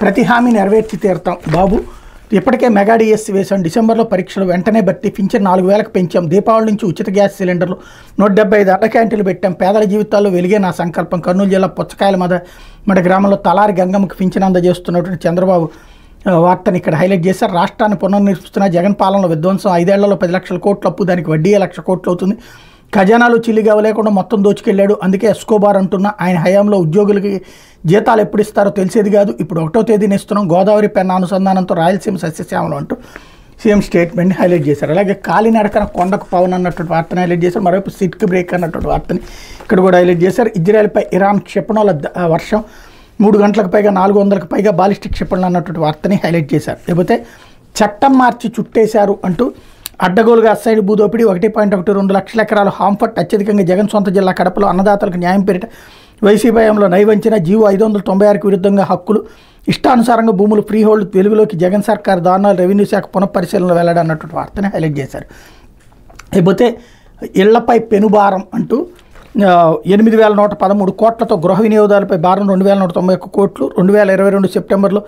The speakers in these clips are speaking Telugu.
ప్రతి హామీ నెరవేర్చి తీరుతాం బాబు. ఇప్పటికే మెగా డిఎస్సి వేశాం. డిసెంబర్లో పరీక్షలు వెంటనే భర్తీ. పింఛన్ 4000కు పెంచాం. దీపావళి నుంచి ఉచిత గ్యాస్ సిలిండర్లు 175 అన్న క్యాంటీన్లు పెట్టాం. పేదల జీవితాల్లో వెలిగే నా సంకల్పం. కర్నూలు జిల్లా పుచ్చకాయల మడ గ్రామంలో తలారి గంగమ్మకి పింఛన్ అందజేస్తున్నటువంటి చంద్రబాబు వార్తని ఇక్కడ హైలైట్ చేశారు. రాష్ట్రాన్ని పునర్నిర్మిస్తున్న జగన్ పాలనలో విధ్వంసం. 5 ఏళ్లలో 10 లక్షల కోట్ల అప్పు, దానికి వడ్డీ 1 లక్ష కోట్లు అవుతుంది. ఖజానాలు చిల్లిగా లేకుండా మొత్తం దోచుకెళ్లాడు. అందుకే ఎస్కోబార్ అంటున్న ఆయన హయాంలో ఉద్యోగులకి జీతాలు ఎప్పుడు ఇస్తారో తెలిసేది కాదు. ఇప్పుడు 1వ తేదీన ఇస్తున్నాం. గోదావరి పెన్న అనుసంధానంతో రాయలసీమ సస్యశ్యామలం అంటూ సీఎం స్టేట్మెంట్ని హైలైట్ చేశారు. అలాగే కాలినడకన కొండకు పవన్ అన్నటువంటి వార్తని హైలైట్ చేశారు. మరోవైపు సిట్కి బ్రేక్ అన్నటువంటి వార్తని ఇక్కడ కూడా హైలైట్ చేశారు. ఇజ్రాయెల్పై ఇరాన్ క్షిపణుల వర్షం, 3 గంటలకు పైగా 400కు పైగా బాలిస్టిక్ క్షిపణులు అన్నటువంటి వార్తని హైలైట్ చేశారు. లేకపోతే చట్టం మార్చి చుట్టేశారు అంటూ అడ్డగోలుగా అసైడ్ భూదోపిడీ 1.12 లక్షల ఎకరాలు హాంఫర్ట్. అత్యధికంగా జగన్ సొంత జిల్లా కడపలో అన్నదాతలకు న్యాయం పేరిట వైసీపీలో నైవంచన. జీవో 596కు విరుద్ధంగా హక్కులు, ఇష్టానుసారంగా భూములు ఫ్రీ హోల్డ్. వెలుగులోకి జగన్ సర్కార్ దారుణాలు, రెవెన్యూ శాఖ పునఃపరిశీలనలో వెళ్లడం అన్నటువంటి వార్తని హైలైట్ చేశారు. లేకపోతే ఇళ్లపై పెనుభారం అంటూ 8113 కోట్లతో గృహ వినియోగదారులపై భారం 2191 కోట్లు. 2022 సెప్టెంబర్లో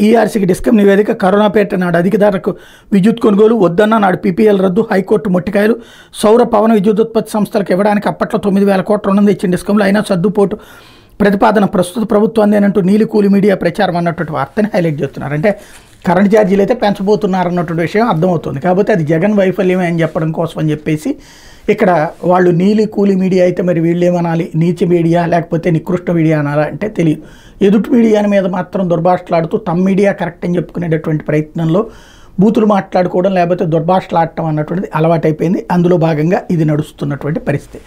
ఈఆర్సీకి డిస్కమ్ నివేదిక. కరోనాపేట నాడు అధిక ధరకు విద్యుత్ కొనుగోలు వద్దన్న నాడు పీపీఎల్ రద్దు. హైకోర్టు మొట్టికాయలు. సౌర పవన విద్యుత్ ఉత్పత్తి సంస్థలకు ఇవ్వడానికి అప్పట్లో 9000 కోట్ల రుణం ఇచ్చిన డిస్కంలో అయినా సర్దుపోటు ప్రతిపాదన ప్రస్తుత ప్రభుత్వాన్నేనంటూ నీలి కూలి మీడియా ప్రచారం అన్నటువంటి వార్తని హైలైట్ చేస్తున్నారు. అంటే కరెంట్ ఛార్జీలు అయితే పెంచబోతున్నారు అన్నటువంటి విషయం అర్థమవుతుంది. కాకపోతే అది జగన్ వైఫల్యమే అని చెప్పడం కోసం అని చెప్పేసి ఇక్కడ వాళ్ళు నీలి కూలి మీడియా అయితే మరి వీళ్ళు ఏమనాలి, నీచ మీడియా లేకపోతే నికృష్ట మీడియా అనాలా అంటే తెలియదు. ఎదుటి మీడియాని మీద మాత్రం దుర్భాషలాడుతూ తమ మీడియా కరెక్ట్ అని చెప్పుకునేటటువంటి ప్రయత్నంలో బూతులు మాట్లాడుకోవడం లేకపోతే దుర్భాషలాడటం అన్నటువంటిది అలవాటైపోయింది. అందులో భాగంగా ఇది నడుస్తున్నటువంటి పరిస్థితి.